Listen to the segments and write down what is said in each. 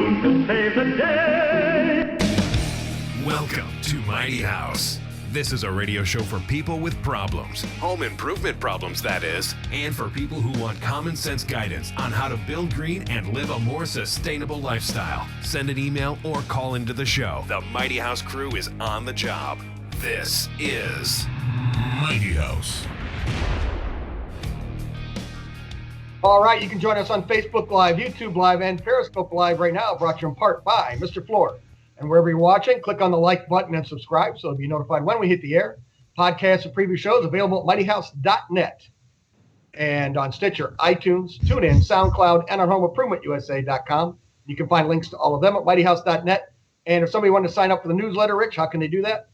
to save the day. Welcome to Mighty House. This is a radio show for people with problems, home improvement problems, that is, and for people who want common sense guidance on how to build green and live a more sustainable lifestyle. Send an email or call into the show. The Mighty House crew is on the job. This is Mighty House. All right, you can join us on Facebook Live, YouTube Live, and Periscope Live right now, brought to you in part by Mr. Floor. And wherever you're watching, click on the like button and subscribe so you'll be notified when we hit the air. Podcasts and previous shows available at mightyhouse.net and on Stitcher, iTunes, TuneIn, SoundCloud, and on homeimprovementusa.com. You can find links to all of them at mightyhouse.net. And if somebody wanted to sign up for the newsletter, Rich, how can they do that?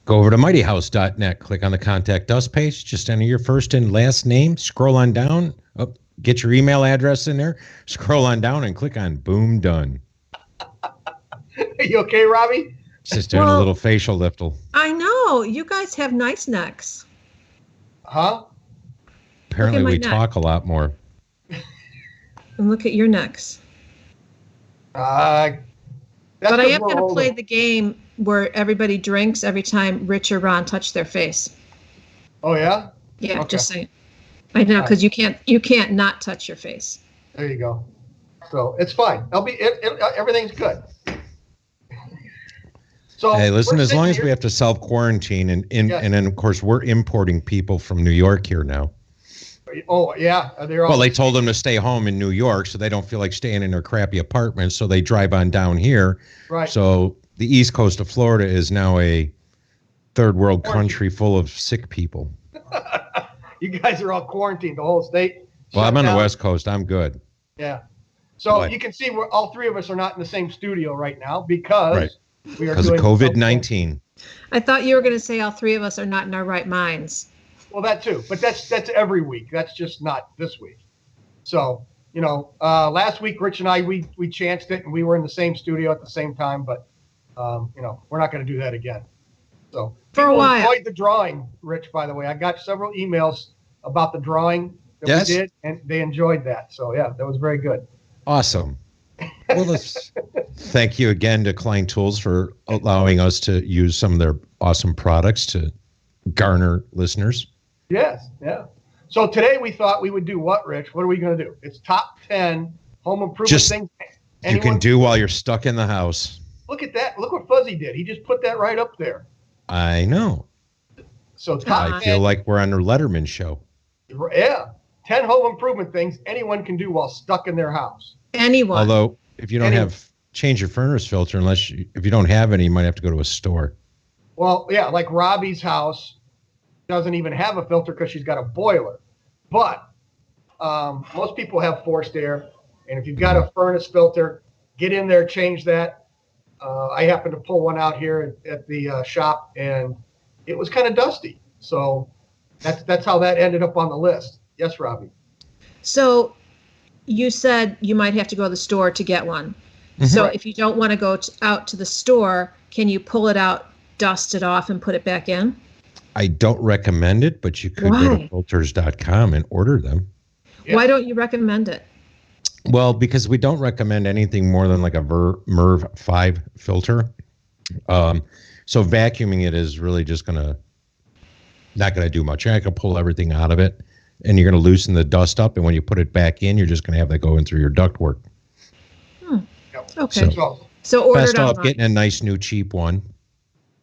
Go over to mightyhouse.net, click on the Contact Us page, just enter your first and last name, scroll on down, get your email address in there, scroll on down, and click on Boom Done. Are you okay, Robbie? Just doing a little facial liftle. I know. You guys have nice necks. Huh? Apparently we talk a lot more. And look at your necks. But I am going to play the game where everybody drinks every time Rich or Ron touch their face. Oh, yeah? Yeah, okay. Just saying. I know, because you can't not touch your face. There you go. So it's fine. Everything's good. So hey, listen, as long as we have to self-quarantine, and then, of course, we're importing people from New York here now. Oh, yeah. They told them to stay home in New York so they don't feel like staying in their crappy apartments, so they drive on down here. Right. So the east coast of Florida is now a third world country full of sick people. You guys are all quarantined, the whole state. Well, I'm on the West Coast. I'm good. Yeah. So you can see we're all three of us are not in the same studio right now because we are doing of COVID-19. I thought you were going to say all three of us are not in our right minds. Well, that too, but that's every week. That's just not this week. So, last week Rich and I we chanced it and we were in the same studio at the same time, but we're not going to do that again. So for a while. Enjoyed the drawing, Rich. By the way, I got several emails about the drawing that we did, and they enjoyed that. So yeah, that was very good. Awesome. Well, let's thank you again to Klein Tools for allowing us to use some of their awesome products to garner listeners. Yes, yeah. So today we thought we would do what, Rich? What are we going to do? It's top 10 home improvement things you can do while you're stuck in the house. Look at that. Look what Fuzzy did. He just put that right up there. I know. So top 10. I feel like we're on a Letterman show. Yeah. 10 home improvement things anyone can do while stuck in their house. Anyone. Although, if you don't change your furnace filter, if you don't have any, you might have to go to a store. Well, yeah, like Robbie's house doesn't even have a filter because she's got a boiler. But most people have forced air. And if you've got a furnace filter, get in there, change that. I happened to pull one out here at the shop, and it was kind of dusty. So that's how that ended up on the list. Yes, Robbie. So you said you might have to go to the store to get one. Mm-hmm. So if you don't want to go out to the store, can you pull it out, dust it off, and put it back in? I don't recommend it, but you could go to filters.com and order them. Yeah. Why don't you recommend it? Well, because we don't recommend anything more than like a MERV 5 filter. So vacuuming it is really just not going to do much. You're not going to pull everything out of it, and you're going to loosen the dust up. And when you put it back in, you're just going to have that going through your ductwork. Okay. So order best off getting a nice new cheap one.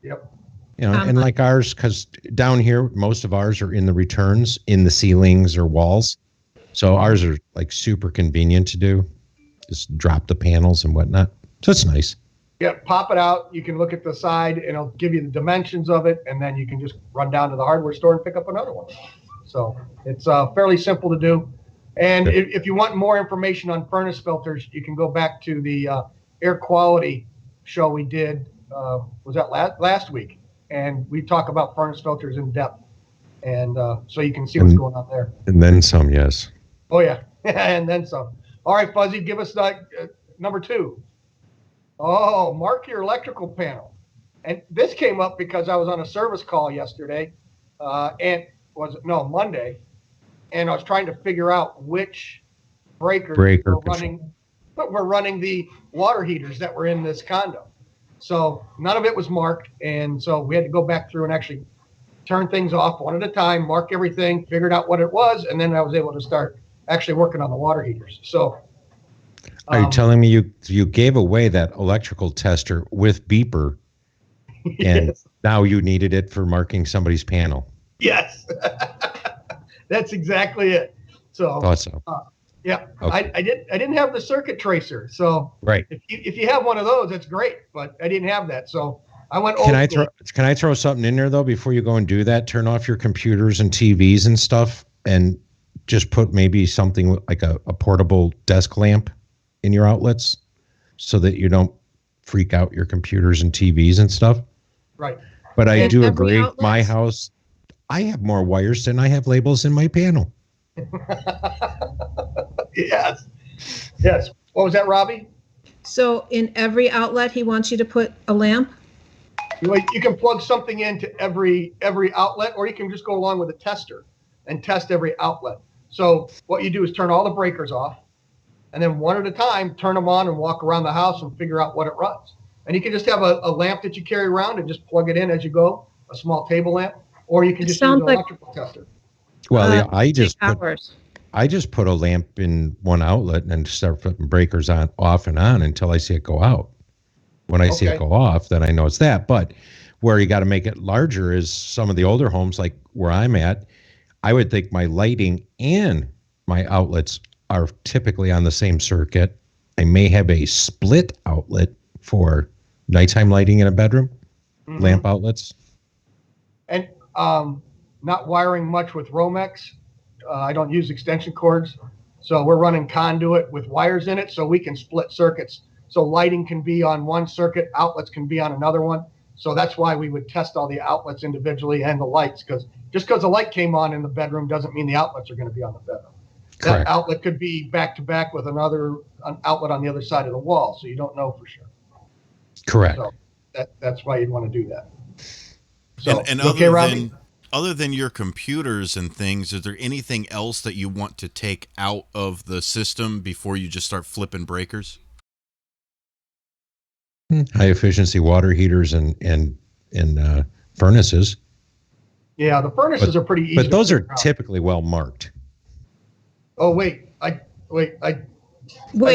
Yep. And like ours, because down here, most of ours are in the returns, in the ceilings or walls. So ours are like super convenient to do. Just drop the panels and whatnot. So it's nice. Yeah, pop it out. You can look at the side and it'll give you the dimensions of it. And then you can just run down to the hardware store and pick up another one. So it's fairly simple to do. And if you want more information on furnace filters, you can go back to the air quality show we did. Was that last week? And we talk about furnace filters in depth. And so you can see what's going on there. And then some, yes. Oh, yeah. And then some. All right, Fuzzy, give us number 2. Oh, mark your electrical panel. And this came up because I was on a service call yesterday, Monday, and I was trying to figure out which breakers were running but we're running the water heaters that were in this condo. So none of it was marked. And so we had to go back through and actually turn things off one at a time, mark everything, figured out what it was, and then I was able to start actually working on the water heaters. So are you telling me you gave away that electrical tester with beeper and yes. now you needed it for marking somebody's panel? Yes. That's exactly it. So thought so. Yeah, okay. I didn't have the circuit tracer. So right. If you have one of those, that's great, but I didn't have that. So I went Can I throw something in there though before you go and do that? Turn off your computers and TVs and stuff and just put maybe something like a portable desk lamp in your outlets so that you don't freak out your computers and TVs and stuff. Right. But I do agree. My house, I have more wires than I have labels in my panel. Yes. Yes. What was that, Robbie? So in every outlet, he wants you to put a lamp? You can plug something into every outlet, or you can just go along with a tester and test every outlet. So what you do is turn all the breakers off, and then one at a time, turn them on and walk around the house and figure out what it runs. And you can just have a lamp that you carry around and just plug it in as you go, a small table lamp, or you can just use an electrical tester. Well, yeah, I just put a lamp in one outlet and start putting breakers on, off and on until I see it go out. When I see it go off, then I know it's that. But where you got to make it larger is some of the older homes, like where I'm at. I would think my lighting and my outlets are typically on the same circuit. I may have a split outlet for nighttime lighting in a bedroom, lamp outlets. And not wiring much with Romex. I don't use extension cords. So we're running conduit with wires in it so we can split circuits. So lighting can be on one circuit, outlets can be on another one. So that's why we would test all the outlets individually and the lights, because just because the light came on in the bedroom doesn't mean the outlets are going to be on the bedroom. Correct. That outlet could be back to back with an outlet on the other side of the wall, so you don't know for sure. Correct. So that's why you'd want to do that. So, and other than your computers and things, is there anything else that you want to take out of the system before you just start flipping breakers? High efficiency water heaters and furnaces. Yeah, the furnaces are pretty easy. But those are typically well marked. Oh wait,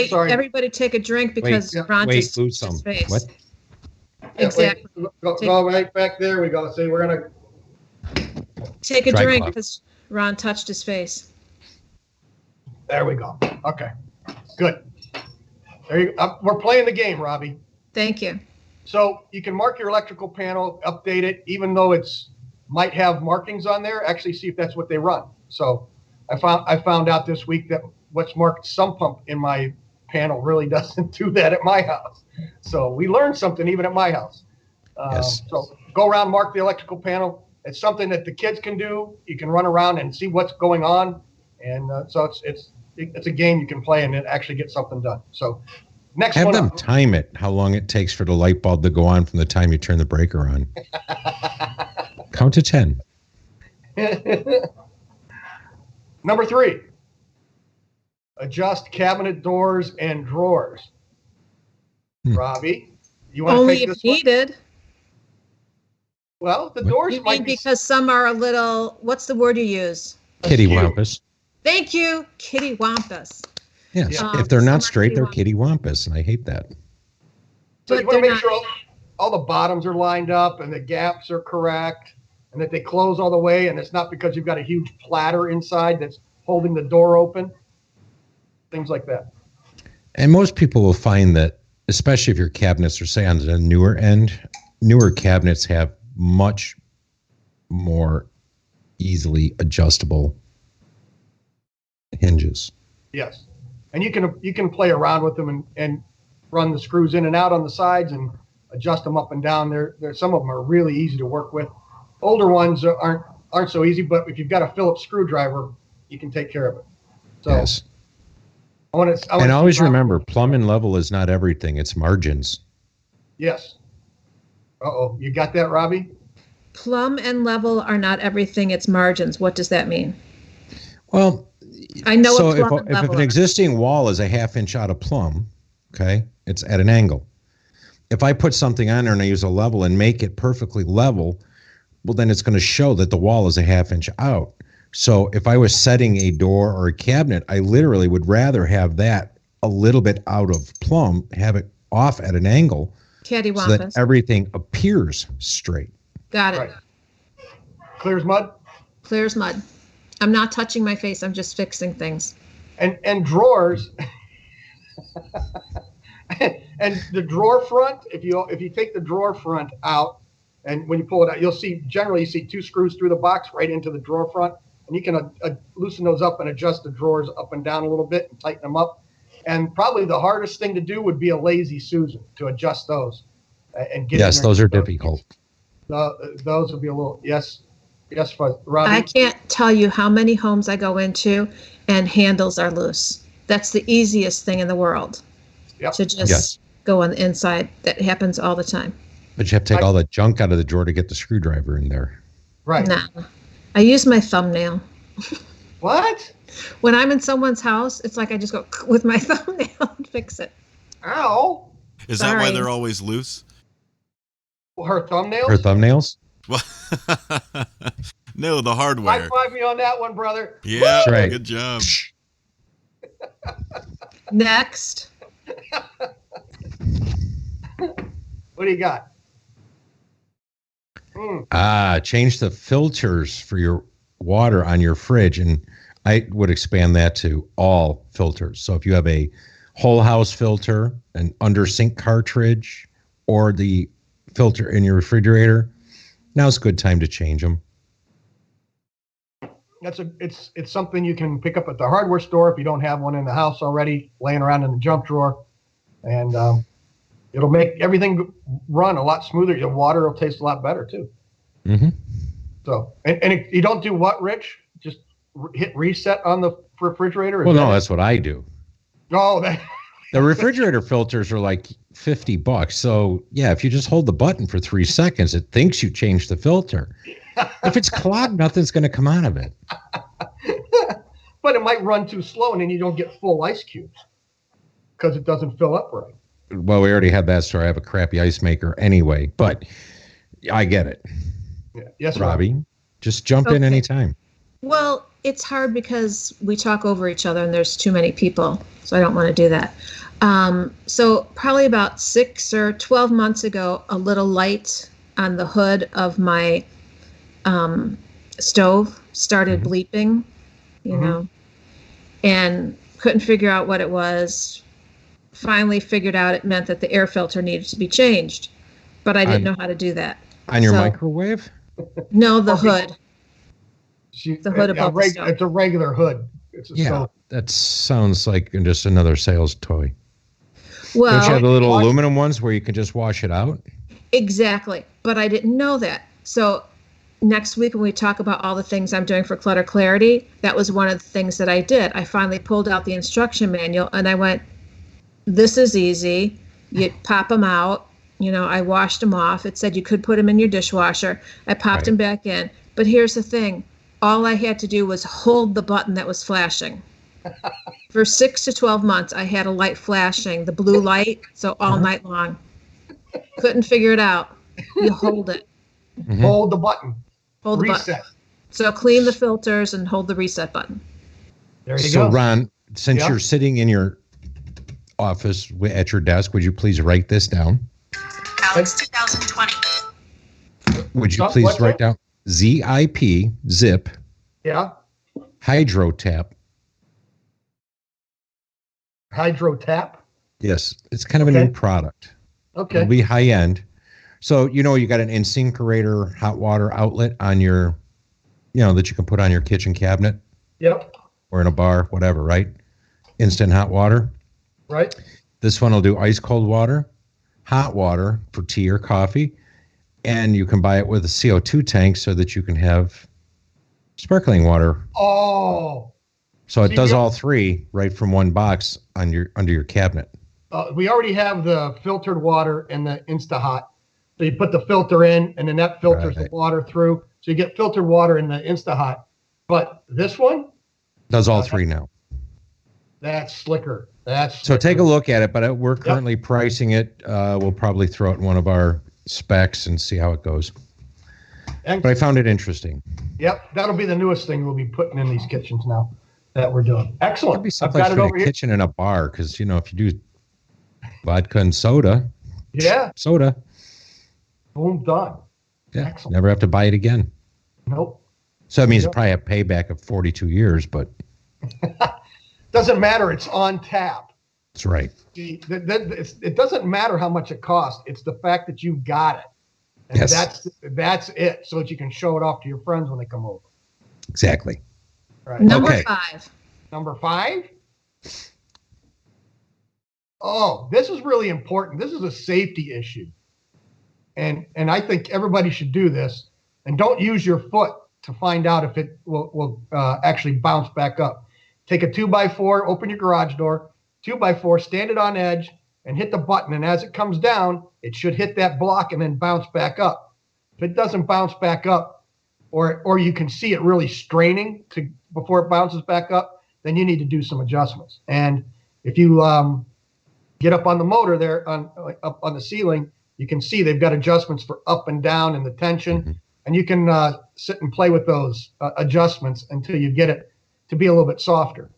sorry. Everybody take a drink because Ron just lose some. Face. What? Exactly. Go right back there. We go. See, we're gonna take a drink because Ron touched his face. There we go. Okay, good. There you go. We're playing the game, Robbie. Thank you. So you can mark your electrical panel, update it, even though it's might have markings on there. Actually, see if that's what they run. So I found out this week that what's marked sump pump in my panel really doesn't do that at my house. So we learned something even at my house. Yes. So go around, mark the electrical panel. It's something that the kids can do. You can run around and see what's going on, and so it's a game you can play and actually get something done. So next have one them time it how long it takes for the light bulb to go on from the time you turn the breaker on. Count to 10. Number 3, adjust cabinet doors and drawers. Robbie, you want only to take if this one? needed. Well, the doors You might mean be because some are a little. What's the word you use? Kitty askew. wampus. Thank you, kitty wampus. Yes. Yeah. If they're not Some are straight, they're kitty kitty wampus, and I hate that. So But you want to they're make sure all the bottoms are lined up and the gaps are correct and that they close all the way, and it's not because you've got a huge platter inside that's holding the door open. Things like that. And most people will find that, especially if your cabinets are, say, on the newer end, newer cabinets have much more easily adjustable hinges. Yes. And you can play around with them and run the screws in and out on the sides and adjust them up and down. There some of them are really easy to work with. Older ones aren't so easy, but if you've got a Phillips screwdriver, you can take care of it. So Yes. And always remember, plumb and level is not everything. It's margins. Yes. Uh-oh. You got that, Robbie? Plumb and level are not everything. It's margins. What does that mean? Well, I know so what plumb and if level an are. existing wall is a 1/2 inch out of plumb, Okay. It's at an angle. If I put something on there and I use a level and make it perfectly level, well, then it's going to show that the wall is a half inch out. So if I was setting a door or a cabinet, I literally would rather have that a little bit out of plumb, have it off at an angle so that everything appears straight. Got it. Right. Clear as mud? Clear as mud. I'm not touching my face. I'm just fixing things. And drawers. And the drawer front, if you take the drawer front out, and when you pull it out, you'll see generally you see 2 screws through the box right into the drawer front, and you can loosen those up and adjust the drawers up and down a little bit and tighten them up. And probably the hardest thing to do would be a lazy Susan to adjust those and get. Yes, those are difficult. Those would be a little yes, Robbie. I can't tell you how many homes I go into and handles are loose. That's the easiest thing in the world. Yep. To just go on the inside. That happens all the time. But you have to take all the junk out of the drawer to get the screwdriver in there. Right. Nah. I use my thumbnail. What? When I'm in someone's house, it's like I just go with my thumbnail and fix it. Ow. Is that why they're always loose? Well, her thumbnails? Her thumbnails? No, the hardware. High five me on that one, brother. Yeah, that's right. Good job. Next. What do you got? Change the filters for your water on your fridge, and I would expand that to all filters. So if you have a whole house filter, an under sink cartridge, or the filter in your refrigerator, now's a good time to change them. It's something you can pick up at the hardware store if you don't have one in the house already, laying around in the junk drawer, and it'll make everything run a lot smoother. Your water will taste a lot better too. Mm-hmm. So, you don't do what, Rich? Just hit reset on the refrigerator? Well, no, that's what I do. Oh, the refrigerator filters are like $50. So yeah, if you just hold the button for 3 seconds, it thinks you changed the filter. If it's clogged, nothing's going to come out of it. But it might run too slow, and then you don't get full ice cubes because it doesn't fill up right. Well, we already had that story. I have a crappy ice maker anyway, but I get it. Yeah. Yes, Robbie, just jump in anytime. Well, it's hard because we talk over each other and there's too many people, so I don't want to do that. So probably about 6 or 12 months ago, a little light on the hood of my stove started bleeping, you know, and couldn't figure out what it was. Finally figured out it meant that the air filter needed to be changed, but I didn't know how to do that. On your microwave? No, the hood. The hood above the stove. It's a regular hood. That sounds like just another sales toy. Well, don't you have the little aluminum ones where you can just wash it out? Exactly, but I didn't know that. So next week when we talk about all the things I'm doing for clutter clarity, that was one of the things that I did. I finally pulled out the instruction manual and I went, this is easy. You pop them out. You know, I washed them off. It said you could put them in your dishwasher. I popped them back in. But here's the thing. All I had to do was hold the button that was flashing. For 6 to 12 months, I had a light flashing, the blue light, so all night long. Couldn't figure it out. You hold it. Mm-hmm. Hold the button. Hold the button. So clean the filters and hold the reset button. There you go. So, Ron, since you're sitting in your office at your desk, would you please write this down? Alex 2020. Would you please write down ZIP, zip, hydro tap. Hydro tap? Yes, it's kind of a new product. Okay. It'll be high end. So, you know, you got an InSinkErator hot water outlet on your, you know, that you can put on your kitchen cabinet. Yep. Or in a bar, whatever, right? Instant hot water. Right. This one will do ice cold water, hot water for tea or coffee, and you can buy it with a CO2 tank so that you can have sparkling water. Oh. So it does all three right from one box on your under your cabinet. We already have the filtered water and the InstaHot. So you put the filter in, and then that filters the water through. So you get filtered water in the InstaHot. But this one does all three now. That's slicker. So take a look at it, but we're currently pricing it. We'll probably throw it in one of our specs and see how it goes. But I found it interesting. Yep, that'll be the newest thing we'll be putting in these kitchens now that we're doing. Excellent. It'd be someplace for a kitchen and a bar, because if you do vodka and soda, soda, boom, done. Yeah, excellent. Never have to buy it again. Nope. So that means probably a payback of 42 years, but doesn't matter. It's on tap. That's right. It doesn't matter how much it costs. It's the fact that you got it. And that's it, so that you can show it off to your friends when they come over. Exactly. Right. Number 5. Number 5? Oh, this is really important. This is a safety issue. And I think everybody should do this. And don't use your foot to find out if it will actually bounce back up. Take a 2x4, open your garage door, 2x4, stand it on edge, and hit the button. And as it comes down, it should hit that block and then bounce back up. If it doesn't bounce back up, or you can see it really straining before it bounces back up, then you need to do some adjustments. And if you get up on the motor there, up on the ceiling, you can see they've got adjustments for up and down and the tension. Mm-hmm. And you can sit and play with those adjustments until you get it to be a little bit softer.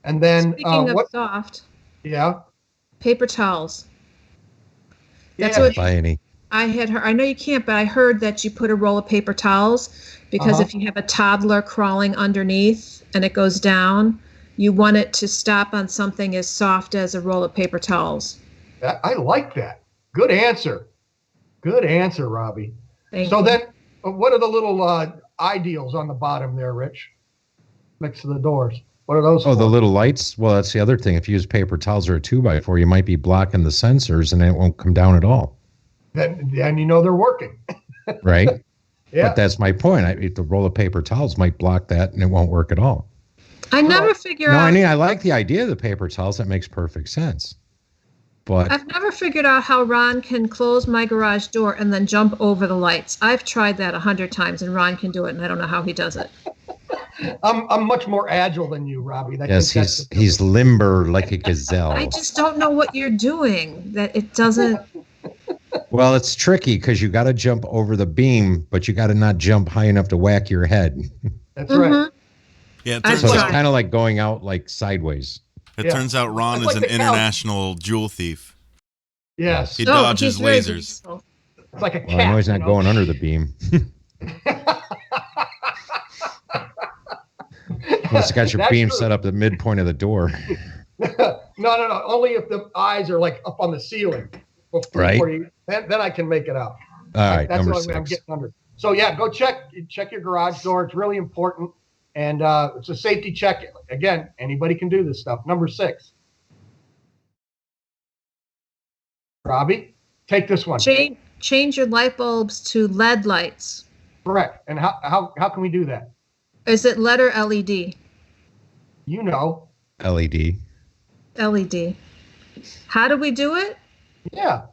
And then speaking of soft, paper towels. That's what buy any. I had heard. I know you can't, but I heard that you put a roll of paper towels because if you have a toddler crawling underneath and it goes down, you want it to stop on something as soft as a roll of paper towels. I like that. Good answer. Good answer, Robbie. Thank you. Then, what are the little ideals on the bottom there, Rich? Next to the doors. What are those? Oh, the little lights? Well, that's the other thing. If you use paper towels or a 2x4, you might be blocking the sensors and it won't come down at all. Then they're working. Right? Yeah. But that's my point. The roll of paper towels might block that and it won't work at all. I never figure out. No, I mean, I like the idea of the paper towels. That makes perfect sense. But I've never figured out how Ron can close my garage door and then jump over the lights. I've tried that 100 times, and Ron can do it, and I don't know how he does it. I'm much more agile than you, Robbie. Yes, he's limber like a gazelle. I just don't know what you're doing. That it doesn't. Well, it's tricky because you got to jump over the beam, but you got to not jump high enough to whack your head. That's right. Yeah, so it's kind of like going out like sideways. It turns out Ron is an international jewel thief. Yes. He dodges lasers. It's like a cat. Well, I know he's not going under the beam. Unless you got your beam set up at the midpoint of the door. No. Only if the eyes are like up on the ceiling. Then I can make it out. All right, that's number the only 6. way I'm getting under. So go check your garage door. It's really important. And it's a safety check. Again, anybody can do this stuff. Number 6. Robbie, take this one. Change your light bulbs to LED lights. Correct. And how can we do that? Is it LED or LED? LED. LED. How do we do it? Yeah.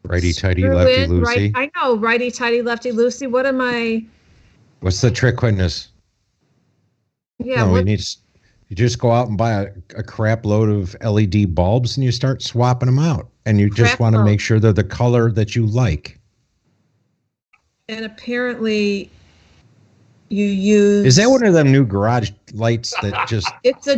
Righty-tighty, lefty-loosey. I know, righty-tighty, lefty-loosey. What am I? What's the trick, witness? Yeah. No, you just go out and buy a crap load of LED bulbs and you start swapping them out. And you just want to make sure they're the color that you like. And apparently you use... Is that one of them new garage lights that just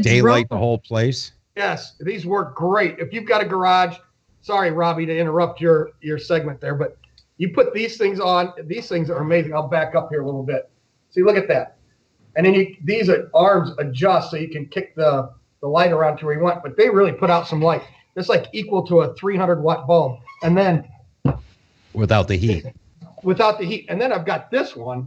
daylight the whole place? Yes, these work great. If you've got a garage, sorry, Robbie, to interrupt your segment there, but you put these things on. These things are amazing. I'll back up here a little bit. See, look at that. And then these arms adjust so you can kick the light around to where you want, but they really put out some light. It's like equal to a 300-watt bulb. And then... Without the heat. Without the heat. And then I've got this one.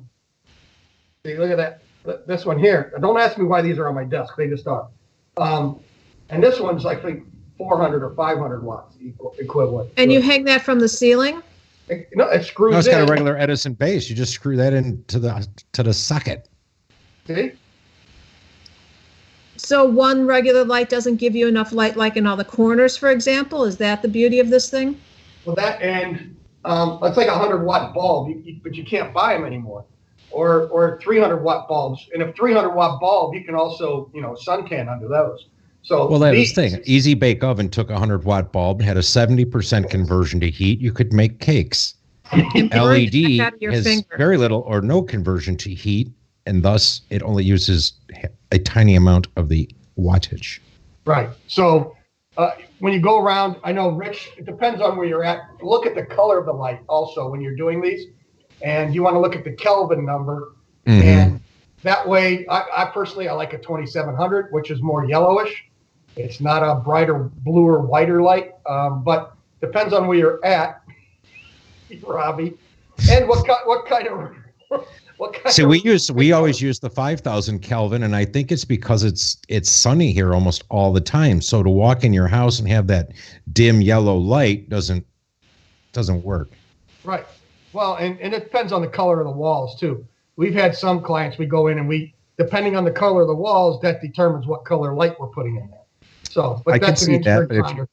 See, look at that. This one here. Don't ask me why these are on my desk. They just are. And this one's, I think, 400 or 500 watts equivalent. And you hang that from the ceiling? No, it screws in. No, it's got a regular Edison base. You just screw that into the socket. See? So one regular light doesn't give you enough light, like in all the corners, for example? Is that the beauty of this thing? Well, that and it's like a 100-watt bulb, but you can't buy them anymore. Or 300-watt bulbs. And if 300-watt bulb, you can also, suntan under those. So Well, that was the thing. Easy Bake Oven took a 100-watt bulb, had a 70% conversion to heat. You could make cakes. And burn the heck out LED of your has finger. very little or no conversion to heat, and thus it only uses a tiny amount of the wattage. Right. So when you go around, I know, Rich, it depends on where you're at. Look at the color of the light also when you're doing these. And you want to look at the Kelvin number. Mm-hmm. And that way, I personally, I like a 2700, which is more yellowish. It's not a brighter blue or whiter light, but depends on where you're at, Robbie. And what kind of... See, we always use the 5,000 Kelvin, and I think it's because it's sunny here almost all the time. So to walk in your house and have that dim yellow light doesn't work. Right. Well, and it depends on the color of the walls too. We've had some clients, we go in and depending on the color of the walls, that determines what color light we're putting in there. So, but I that's can an see that, but engineering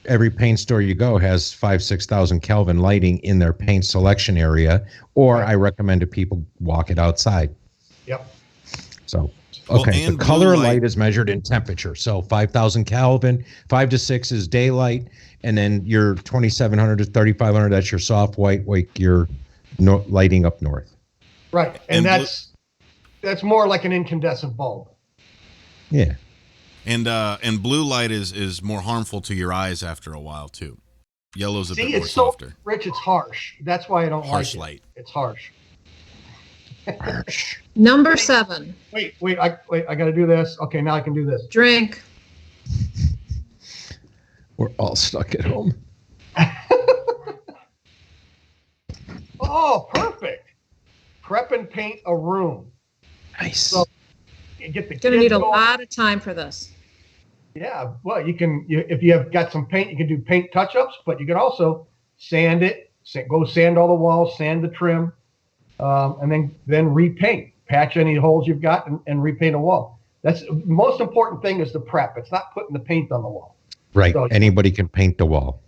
every paint store you go has 5,000-6,000 Kelvin lighting in their paint selection area, or I recommend to people walk it outside. Yep. So, okay, Well, the color of blue light is measured in temperature. So 5,000 Kelvin, 5 to 6 is daylight, and then your 2,700 to 3,500, that's your soft white, like your lighting up north. Right, and And that's more like an incandescent bulb. Yeah. And blue light is more harmful to your eyes after a while too. Yellow's a bit more It's so softer. Rich. It's harsh. That's why I don't Harsh like it. light. It's harsh. Harsh. Number 7, Wait. I got to do this. Okay, now I can do this. drink. We're all stuck at home. Oh, perfect. Prep and paint a room. Nice. So you get the Going to kids need a going. lot of time for this. Yeah, well, if you have got some paint, you can do paint touch-ups, but you can also sand it. Go sand all the walls, sand the trim, and then repaint. Patch any holes you've got and repaint a wall. That's the most important thing is the prep. It's not putting the paint on the wall. Right. So Anybody can paint the wall.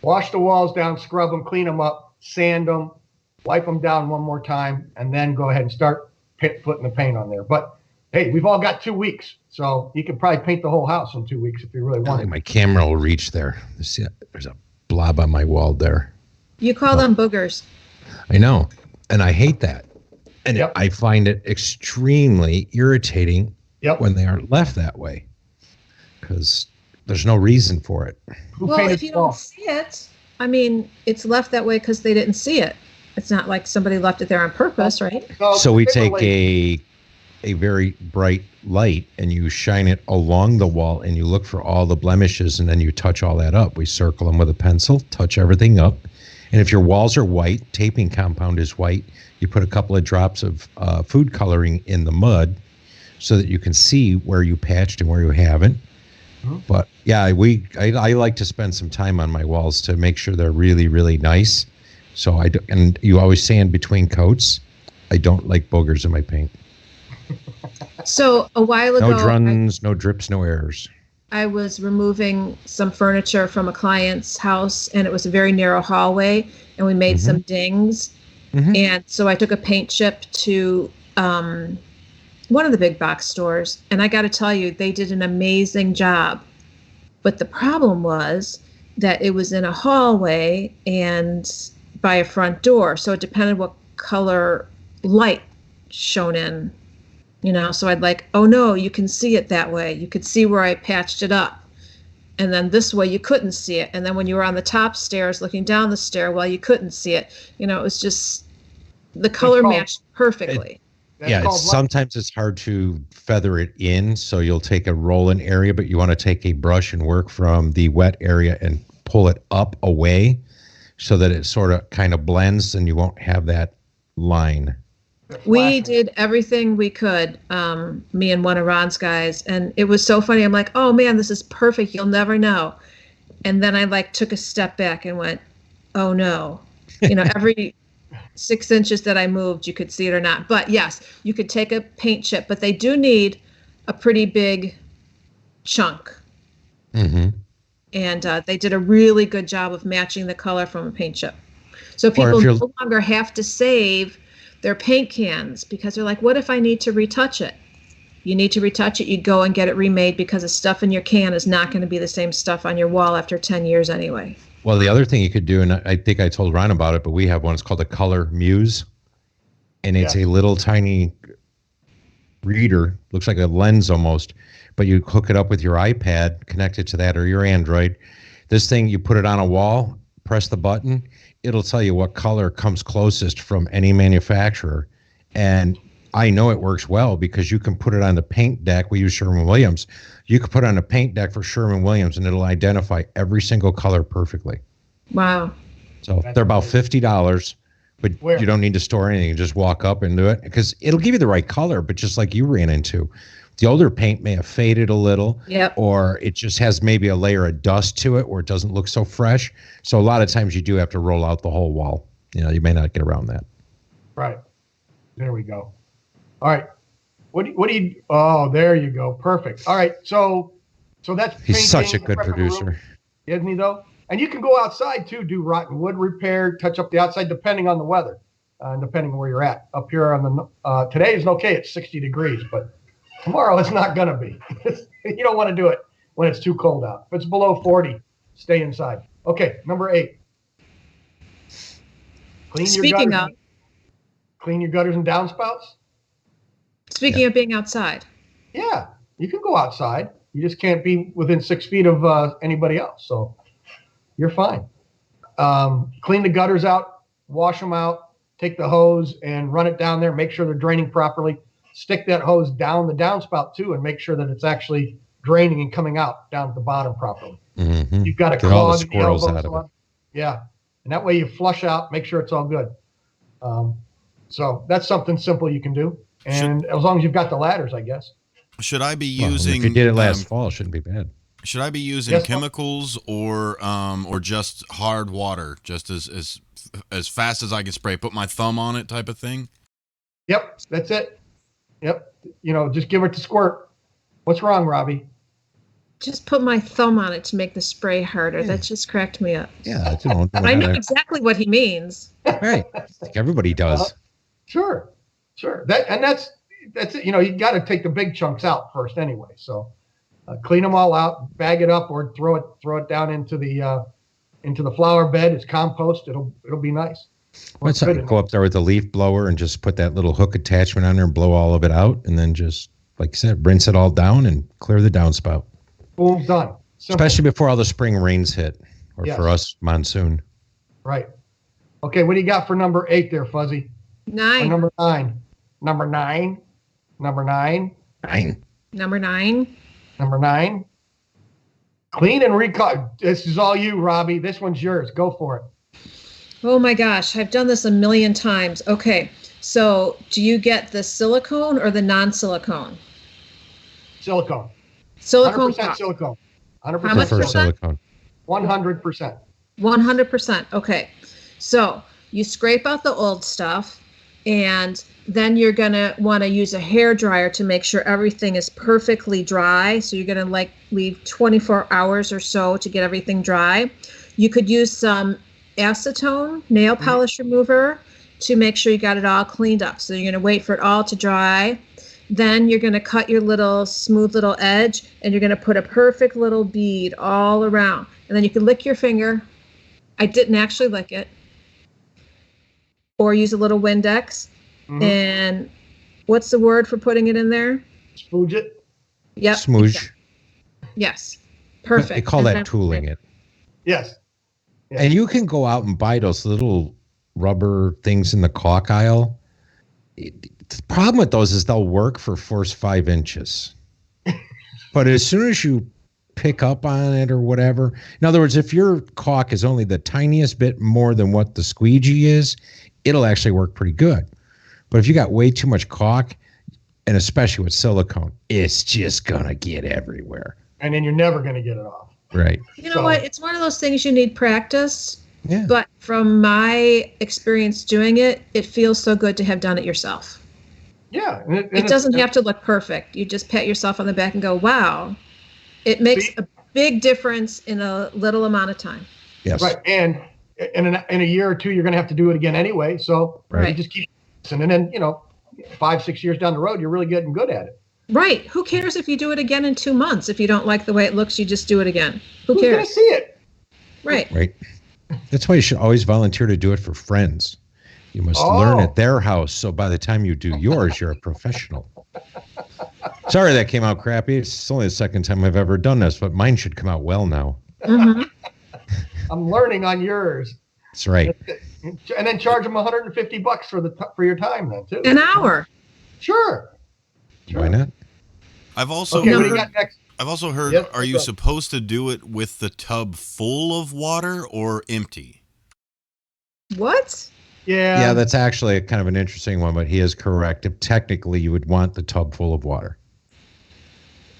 wash the walls down, scrub them, clean them up, sand them, wipe them down one more time, and then go ahead and start putting the paint on there. But hey, we've all got 2 weeks, so you can probably paint the whole house in 2 weeks if you really I want. think my camera will reach there. See, there's a blob on my wall there. You call them boogers. I know, and I hate that. And Yep. I find it extremely irritating Yep. when they are left that way because there's no reason for it. Who Well, painted if you the wall? don't see it, I mean, it's left that way because they didn't see it. It's not like somebody left it there on purpose, right? So we take typically- a very bright light and you shine it along the wall and you look for all the blemishes and then you touch all that up. We circle them with a pencil, touch everything up. And if your walls are white, taping compound is white, you put a couple of drops of food coloring in the mud so that you can see where you patched and where you haven't. But yeah, I like to spend some time on my walls to make sure they're really, really nice. So and you always sand between coats. I don't like boogers in my paint. So a while ago, No runs, no drips, no errors. I was removing some furniture from a client's house, and it was a very narrow hallway, and we made some dings. Mhm. And so I took a paint chip to one of the big box stores, and I got to tell you, they did an amazing job. But the problem was that it was in a hallway and by a front door, so it depended what color light shone in. So I'd like, oh no, you can see it that way. You could see where I patched it up. And then this way you couldn't see it. And then when you were on the top stairs looking down the stairwell, you couldn't see it. It was just, the color matched perfectly. That's called sometimes it's hard to feather it in. So you'll take a roll-in area, but you want to take a brush and work from the wet area and pull it up away so that it sort of kind of blends and you won't have that line. We did everything we could, me and one of Ron's guys, and it was so funny. I'm like, oh man, this is perfect. You'll never know. And then I took a step back and went, oh no. Every 6 inches that I moved, you could see it or not. But yes, you could take a paint chip, but they do need a pretty big chunk. Mm-hmm. And they did a really good job of matching the color from a paint chip. So people no longer have to save their paint cans because they're like, what if I need to retouch it? You need to retouch it, you go and get it remade, because the stuff in your can is not going to be the same stuff on your wall after 10 years anyway. Well, the other thing you could do, and I think I told Ron about it, but we have one. It's called the Color Muse, and it's a little tiny reader, looks like a lens almost, but you hook it up with your iPad, connect it to that, or your Android. This thing, you put it on a wall, press the button, it'll tell you what color comes closest from any manufacturer. And I know it works well because you can put it on the paint deck. We use Sherwin-Williams. You can put it on a paint deck for Sherwin-Williams, and it'll identify every single color perfectly. Wow. So they're about $50, but you don't need to store anything. You just walk up and do it, because it'll give you the right color. But just like you ran into, the older paint may have faded a little, or it just has maybe a layer of dust to it where it doesn't look so fresh. So a lot of times you do have to roll out the whole wall. You may not get around that. Right. There we go. All right. What do you? Oh, there you go. Perfect. All right. So that's he's such a good producer, isn't he? Though, and you can go outside too, do rotten wood repair, touch up the outside, depending on the weather, depending on where you're at. Up here on the today is okay. It's 60 degrees, but tomorrow it's not gonna be. You don't want to do it when it's too cold out. If it's below 40, stay inside. Okay, number 8. Clean your gutters and downspouts. Speaking of being outside. Yeah, you can go outside. You just can't be within 6 feet of anybody else. So you're fine. Clean the gutters out, wash them out, take the hose and run it down there. Make sure they're draining properly. Stick that hose down the downspout too, and make sure that it's actually draining and coming out down at the bottom properly. Mm-hmm. You've got to get all the squirrels out of it. Yeah, and that way you flush out, make sure it's all good. So that's something simple you can do. And as long as you've got the ladders, I guess. Should I be using? If you did it last fall, it shouldn't be bad. Should I be using chemicals or just hard water, just as fast as I can spray? Put my thumb on it, type of thing. Yep, that's it. Yep, just give it to squirt. What's wrong, Robbie? Just put my thumb on it to make the spray harder. That just cracked me up. Yeah, I know exactly what he means. Right, everybody does. Sure. That's it. You got to take the big chunks out first anyway. So clean them all out, bag it up, or throw it down into the flower bed. It's compost. It'll be nice. Go up there with the leaf blower and just put that little hook attachment on there and blow all of it out, and then just, like I said, rinse it all down and clear the downspout. Boom, done. Simple. Especially before all the spring rains hit, or for us, monsoon. Right. Okay, what do you got for number 8 there, Fuzzy? 9. Or number 9. Number 9. Number 9. 9. Number 9. Number 9. Clean and recall. This is all you, Robbie. This one's yours. Go for it. Oh my gosh, I've done this a million times. Okay, so do you get the silicone or the non-silicone? Silicone. Silicone. 100% silicone. 100%. How much silicone? 100%. 100%. Okay, so you scrape out the old stuff, and then you're going to want to use a hair dryer to make sure everything is perfectly dry. So you're going to leave 24 hours or so to get everything dry. You could use some acetone nail polish remover to make sure you got it all cleaned up. So you're going to wait for it all to dry. Then you're going to cut your little smooth little edge, and you're going to put a perfect little bead all around. And then you can lick your finger. I didn't actually lick it. Or use a little Windex. Mm-hmm. And what's the word for putting it in there? Smooge it. Yep. Smooge. Yes. Perfect. They call that tooling it. Yes. Yeah. And you can go out and buy those little rubber things in the caulk aisle. The problem with those is they'll work for first 5 inches. But as soon as you pick up on it or whatever, in other words, if your caulk is only the tiniest bit more than what the squeegee is, it'll actually work pretty good. But if you got way too much caulk, and especially with silicone, it's just going to get everywhere. And then you're never going to get it off. Right. You know what? It's one of those things you need practice. Yeah. But from my experience doing it, it feels so good to have done it yourself. Yeah. It doesn't have to look perfect. You just pat yourself on the back and go, wow. It makes a big difference in a little amount of time. Yes. Right. And in a year or two, you're going to have to do it again anyway. So you just keep, and then 5-6 years down the road, you're really getting good at it. Right. Who cares if you do it again in 2 months? If you don't like the way it looks, you just do it again. Who Who's cares? going to see it? Right. Right. That's why you should always volunteer to do it for friends. You must learn at their house, so by the time you do yours, you're a professional. Sorry that came out crappy. It's only the second time I've ever done this, but mine should come out well now. Mm-hmm. I'm learning on yours. That's right. And then charge them $150 for your time then too. An hour. Sure. Why not? I've also Okay, what do you heard, got next? I've also heard, Yes, are you what's up? supposed to do it with the tub full of water or empty? What? Yeah, that's actually kind of an interesting one, but he is correct. Technically, you would want the tub full of water.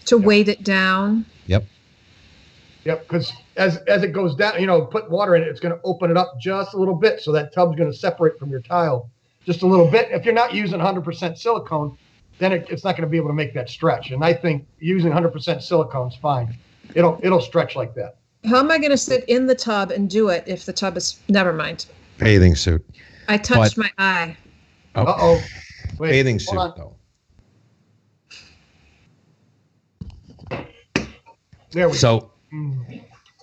To weight it down. Yep. Yep, because as it goes down, put water in it, it's going to open it up just a little bit, so that tub's going to separate from your tile just a little bit. If you're not using 100% silicone, then it's not going to be able to make that stretch. And I think using 100% silicone's fine. It'll stretch like that. How am I going to sit in the tub and do it if the tub is... Never mind. Bathing suit. I touched my eye. Oh. Uh-oh. Wait, Bathing hold suit, on. though. There we go. So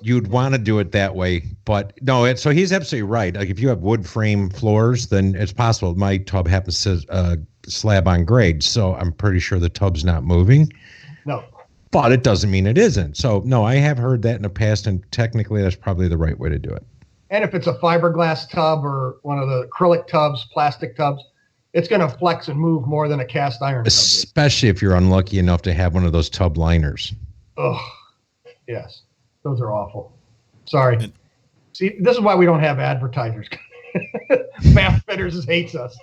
you'd want to do it that way, but no. So he's absolutely right. Like if you have wood frame floors, then it's possible. My tub happens to slab on grade, so I'm pretty sure the tub's not moving. No. But it doesn't mean it isn't. So no, I have heard that in the past, and technically that's probably the right way to do it. And if it's a fiberglass tub or one of the acrylic tubs, plastic tubs, it's going to flex and move more than a cast iron tub is. Especially if you're unlucky enough to have one of those tub liners. Ugh. Yes. Those are awful. Sorry. See, this is why we don't have advertisers. Bath Fitters hates us.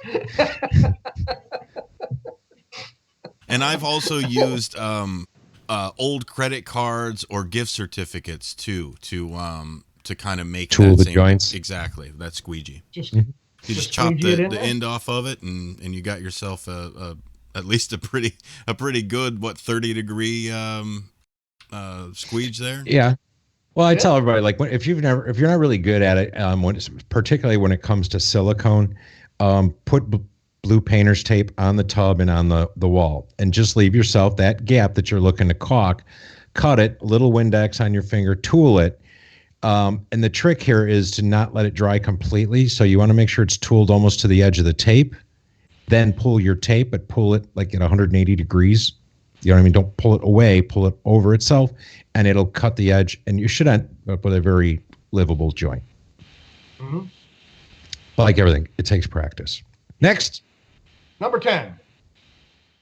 And I've also used old credit cards or gift certificates too to kind of make tool that the same, joints. Exactly, that squeegee. Just You just chop squeegee it in the there? end off of it, and you got yourself at least a pretty good 30-degree squeege there. Yeah. Well, I tell everybody, like, if you're not really good at it, particularly when it comes to silicone, put blue painter's tape on the tub and on the wall, and just leave yourself that gap that you're looking to caulk. Cut it, little Windex on your finger, tool it. And the trick here is to not let it dry completely. So you want to make sure it's tooled almost to the edge of the tape. Then pull your tape, but pull it like at 180 degrees. You know what I mean? Don't pull it away, pull it over itself, and it'll cut the edge. And you should end up with a very livable joint. Mm-hmm. But like everything, it takes practice. Next. Number 10.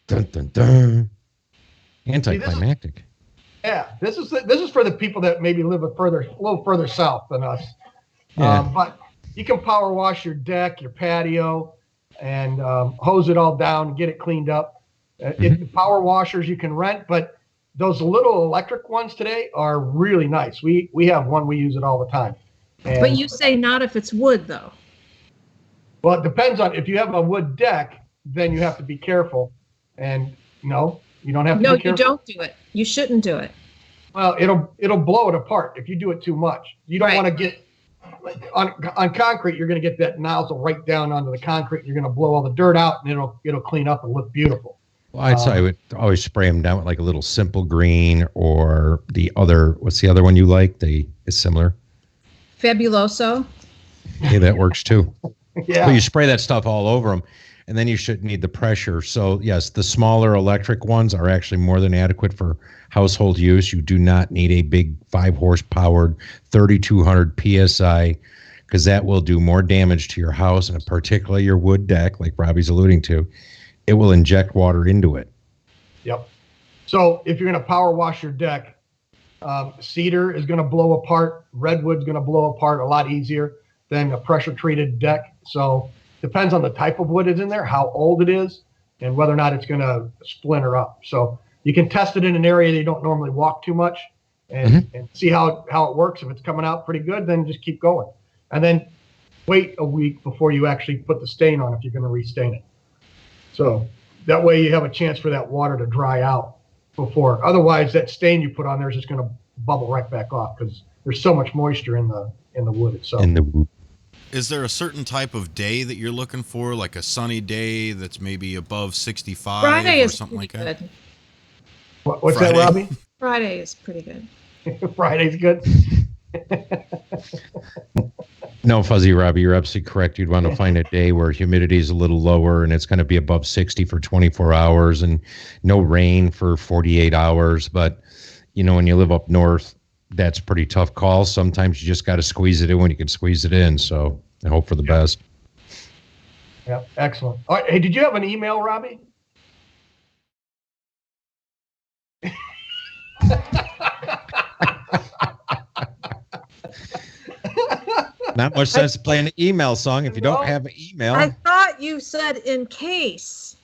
Dun, dun, dun. Anticlimactic. Yeah, this is for the people that maybe live a little further south than us. Yeah. But you can power wash your deck, your patio, and hose it all down, get it cleaned up. Power washers you can rent, but those little electric ones today are really nice. We have one, we use it all the time. And, But you say not if it's wood, though. well, it depends on if you have a wood deck, then you have to be careful. And no, you don't have to No, be careful. you don't do it. You shouldn't do it. Well, it'll blow it apart if you do it too much. You don't want to get on concrete. You're going to get that nozzle right down onto the concrete. You're going to blow all the dirt out, and it'll clean up and look beautiful. Well, I'd say I would always spray them down with like a little simple green or the other. What's the other one you like? It's similar. Fabuloso. Hey, that works too. Yeah. But you spray that stuff all over them, and then you shouldn't need the pressure. So yes, the smaller electric ones are actually more than adequate for household use. You do not need a big 5-horsepower, 3,200 PSI, because that will do more damage to your house, and particularly your wood deck, like Robbie's alluding to. It will inject water into it. Yep. So if you're going to power wash your deck, cedar is going to blow apart. Redwood's going to blow apart a lot easier than a pressure treated deck. So depends on the type of wood is in there, how old it is, and whether or not it's going to splinter up. So you can test it in an area that you don't normally walk too much and see how it works. If it's coming out pretty good, then just keep going. And then wait a week before you actually put the stain on if you're going to restain it. So that way you have a chance for that water to dry out before. Otherwise, that stain you put on there is just going to bubble right back off because there's so much moisture in the wood itself. Is there a certain type of day that you're looking for, like a sunny day that's maybe above 65 Friday or is something like pretty that? good. What's Friday. that, Robbie? Friday is pretty good. Friday's good. No, Fuzzy Robbie, you're absolutely correct. You'd want to find a day where humidity is a little lower and it's going to be above 60 for 24 hours and no rain for 48 hours. But, when you live up north, that's a pretty tough call. Sometimes you just got to squeeze it in when you can squeeze it in. So I hope for the best. Yeah, excellent. All right, hey, did you have an email, Robbie? Not much sense playing an email song if you don't have an email. I thought you said in case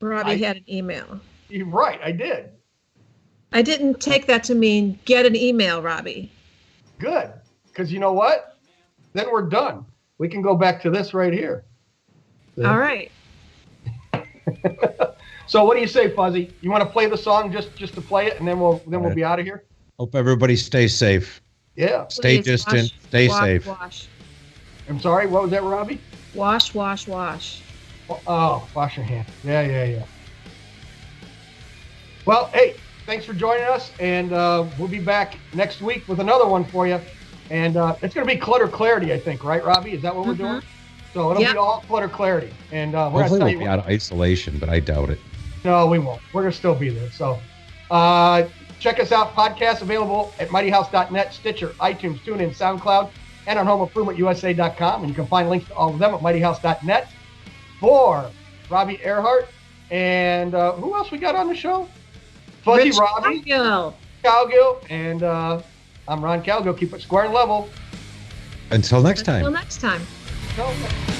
Robbie had an email. You're right, I did. I didn't take that to mean get an email, Robbie. Good, because you know what? Then we're done. We can go back to this right here. All right. So what do you say, Fuzzy? You want to play the song just to play it, and then we'll be out of here? Hope everybody stays safe. Yeah. Stay Please distant. Stay safe. Wash. I'm sorry, what was that, Robbie? Wash. Oh, wash your hands. Yeah. Well, hey, thanks for joining us, and we'll be back next week with another one for you. And it's going to be clutter clarity, I think, right, Robbie? Is that what we're doing? So it'll be all clutter clarity. And we're going to Hopefully tell we'll you. be out of isolation, but I doubt it. No, we won't. We're going to still be there. So check us out. Podcasts available at mightyhouse.net, Stitcher, iTunes, TuneIn, SoundCloud, and on homeimprovementusa.com. And you can find links to all of them at mightyhouse.net. For Robbie Earhart and who else we got on the show? Fuzzy Rich Robbie. Cowgill. And I'm Ron Cowgill. Keep it square and level. Until next time. Until next time. Until next time.